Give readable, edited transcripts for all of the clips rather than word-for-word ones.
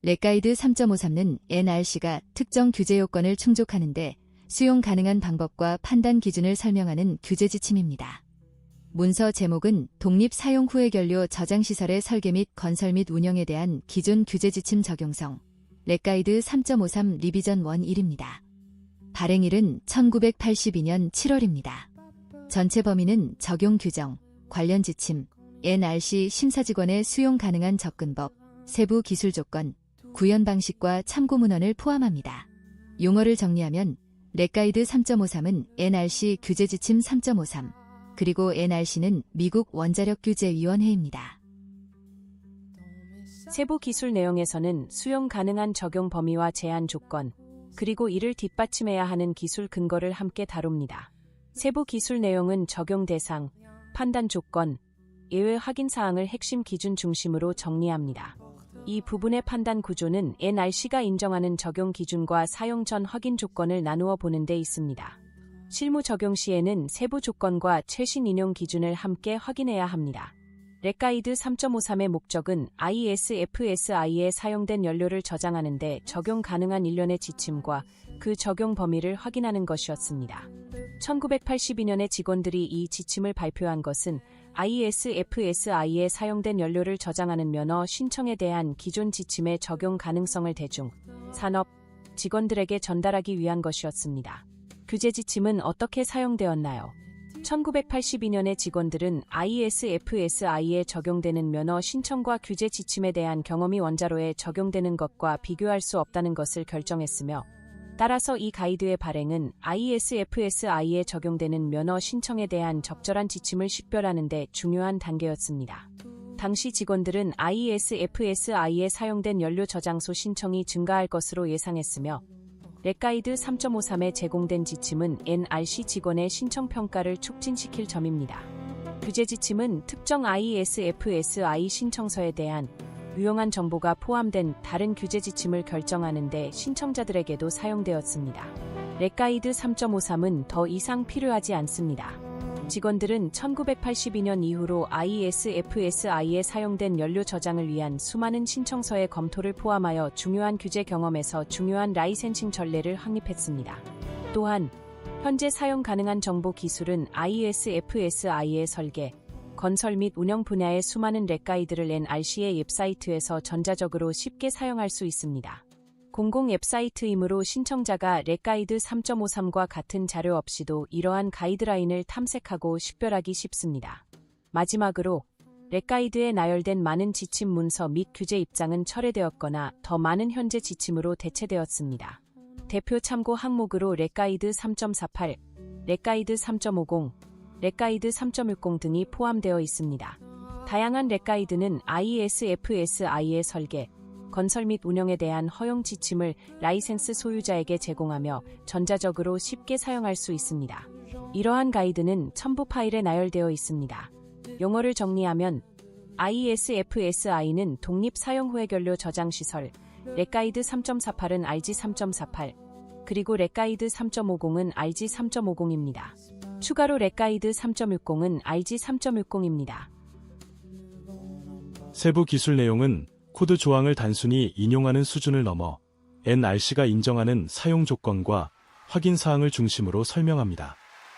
렉가이드 3.53는 NRC가 특정 규제 요건을 충족하는데 수용 가능한 방법과 판단 기준을 설명하는 규제 지침입니다. 문서 제목은 독립 사용 후의 결료 저장시설의 설계 및 건설 및 운영에 대한 기존 규제 지침 적용성 렉가이드 3.53 리비전 1입니다. 발행일은 1982년 7월입니다. 전체 범위는 적용 규정, 관련 지침, NRC 심사직원의 수용 가능한 접근법, 세부 기술 조건, 구현 방식과 참고 문헌을 포함합니다. 용어를 정리하면 렉가이드 3.53은 NRC 규제 지침 3.53, 그리고 NRC는 미국 원자력규제위원회입니다. 세부 기술 내용에서는 수용 가능한 적용 범위와 제한 조건, 그리고 이를 뒷받침해야 하는 기술 근거를 함께 다룹니다. 세부 기술 내용은 적용 대상, 판단 조건, 예외 확인 사항을 핵심 기준 중심으로 정리합니다. 이 부분의 판단 구조는 NRC가 인정하는 적용 기준과 사용 전 확인 조건을 나누어 보는 데 있습니다. 실무 적용 시에는 세부 조건과 최신 인용 기준을 함께 확인해야 합니다. 렉가이드 3.53의 목적은 ISFSI에 사용된 연료를 저장하는 데 적용 가능한 일련의 지침과 그 적용 범위를 확인하는 것이었습니다. 1982년에 직원들이 이 지침을 발표한 것은 ISFSI에 사용된 연료를 저장하는 면허 신청에 대한 기존 지침의 적용 가능성을 대중, 산업, 직원들에게 전달하기 위한 것이었습니다. 규제 지침은 어떻게 사용되었나요? 1982년에 직원들은 ISFSI에 적용되는 면허 신청과 규제 지침에 대한 경험이 원자로에 적용되는 것과 비교할 수 없다는 것을 결정했으며, 따라서 이 가이드의 발행은 ISFSI에 적용되는 면허 신청에 대한 적절한 지침을 식별하는 데 중요한 단계였습니다. 당시 직원들은 ISFSI에 사용된 연료 저장소 신청이 증가할 것으로 예상했으며, 렉가이드 3.53에 제공된 지침은 NRC 직원의 신청 평가를 촉진시킬 점입니다. 규제 지침은 특정 ISFSI 신청서에 대한 유용한 정보가 포함된 다른 규제 지침을 결정하는 데 신청자들에게도 사용되었습니다. 렉가이드 3.53은 더 이상 필요하지 않습니다. 직원들은 1982년 이후로 ISFSI에 사용된 연료 저장을 위한 수많은 신청서의 검토를 포함하여 중요한 규제 경험에서 중요한 라이센싱 전례를 확립했습니다. 또한 현재 사용 가능한 정보 기술은 ISFSI의 설계, 건설 및 운영 분야의 수많은 렉가이드를 NRC의 웹사이트에서 전자적으로 쉽게 사용할 수 있습니다. 공공 웹사이트이므로 신청자가 렉가이드 3.53과 같은 자료 없이도 이러한 가이드라인을 탐색하고 식별하기 쉽습니다. 마지막으로 렉가이드에 나열된 많은 지침 문서 및 규제 입장은 철회되었거나 더 많은 현재 지침으로 대체되었습니다. 대표 참고 항목으로 렉가이드 3.48, 렉가이드 3.50, 렉가이드 3.60 등이 포함되어 있습니다. 다양한 렉가이드는 ISFSI의 설계, 건설 및 운영에 대한 허용 지침을 라이센스 소유자에게 제공하며 전자적으로 쉽게 사용할 수 있습니다. 이러한 가이드는 첨부 파일에 나열되어 있습니다. 용어를 정리하면 ISFSI는 독립 사용 후의 결료 저장 시설, 렉가이드 3.48은 RG 3.48, 그리고 렉가이드 3.50은 RG 3.50입니다. 추가로 렉가이드 3.60은 RG 3.60입니다. 세부 기술 내용은 코드 조항을 단순히 인용하는 수준을 넘어 NRC가 인정하는 사용 조건과 확인 사항을 중심으로 설명합니다.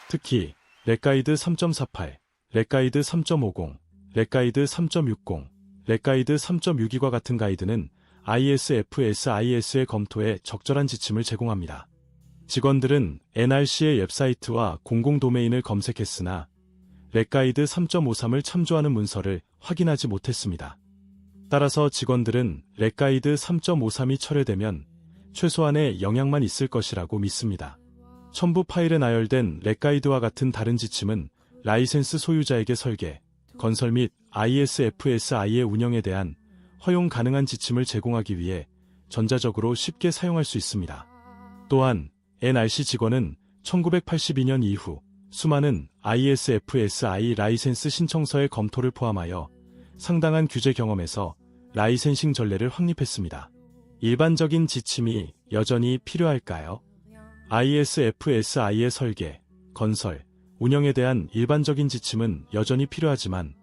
특히 렉가이드 3.48, 렉가이드 3.50, 렉가이드 3.60, 렉가이드 3.62과 같은 가이드는 ISFSI의 검토에 적절한 지침을 제공합니다. 직원들은 NRC의 웹사이트와 공공 도메인을 검색했으나 렉가이드 3.53을 참조하는 문서를 확인하지 못했습니다. 따라서 직원들은 렉가이드 3.53이 철회되면 최소한의 영향만 있을 것이라고 믿습니다. 첨부 파일에 나열된 렉가이드와 같은 다른 지침은 라이센스 소유자에게 설계, 건설 및 ISFSI의 운영에 대한 허용 가능한 지침을 제공하기 위해 전자적으로 쉽게 사용할 수 있습니다. 또한 NRC 직원은 1982년 이후 수많은 ISFSI 라이센스 신청서의 검토를 포함하여 상당한 규제 경험에서 라이센싱 전례를 확립했습니다. 일반적인 지침이 여전히 필요할까요? ISFSI의 설계, 건설, 운영에 대한 일반적인 지침은 여전히 필요하지만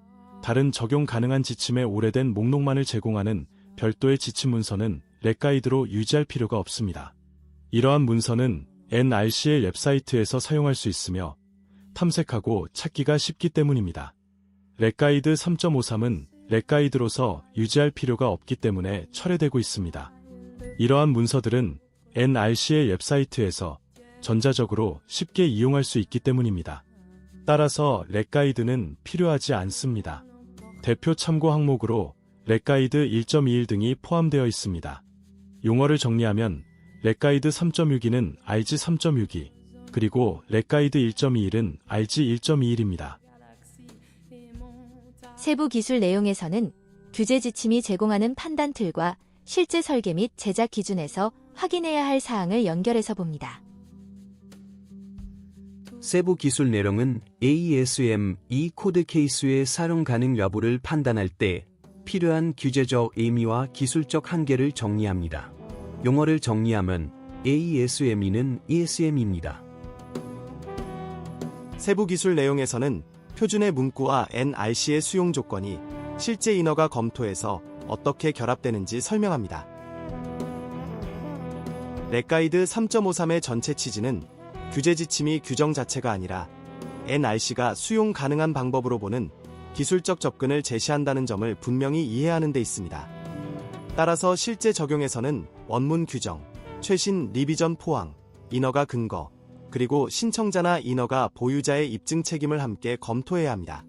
다른 적용 가능한 지침의 오래된 목록만을 제공하는 별도의 지침 문서는 렉 가이드로 유지할 필요가 없습니다. 이러한 문서는 NRC의 웹사이트에서 사용할 수 있으며 탐색하고 찾기가 쉽기 때문입니다. 렉 가이드 3.53은 렉 가이드로서 유지할 필요가 없기 때문에 철회되고 있습니다. 이러한 문서들은 NRC의 웹사이트에서 전자적으로 쉽게 이용할 수 있기 때문입니다. 따라서 렉 가이드는 필요하지 않습니다. 대표 참고 항목으로 렉 가이드 1.21 등이 포함되어 있습니다. 용어를 정리하면 렉 가이드 3.62는 RG 3.62, 그리고 렉 가이드 1.21은 RG 1.21입니다. 세부 기술 내용에서는 규제 지침이 제공하는 판단 틀과 실제 설계 및 제작 기준에서 확인해야 할 사항을 연결해서 봅니다. 세부 기술 내용은 AESM 이 코드 케이스의 사용 가능 여부를 판단할 때 필요한 규제적 의미와 기술적 한계를 정리합니다. 용어를 정리하면 AESM은 ESM입니다. 세부 기술 내용에서는 표준의 문구와 NRC의 수용 조건이 실제 인허가 검토에서 어떻게 결합되는지 설명합니다. 렉 가이드 3.53의 전체 취지는 규제 지침이 규정 자체가 아니라 NRC가 수용 가능한 방법으로 보는 기술적 접근을 제시한다는 점을 분명히 이해하는 데 있습니다. 따라서 실제 적용에서는 원문 규정, 최신 리비전 포항, 인허가 근거, 그리고 신청자나 인허가 보유자의 입증 책임을 함께 검토해야 합니다.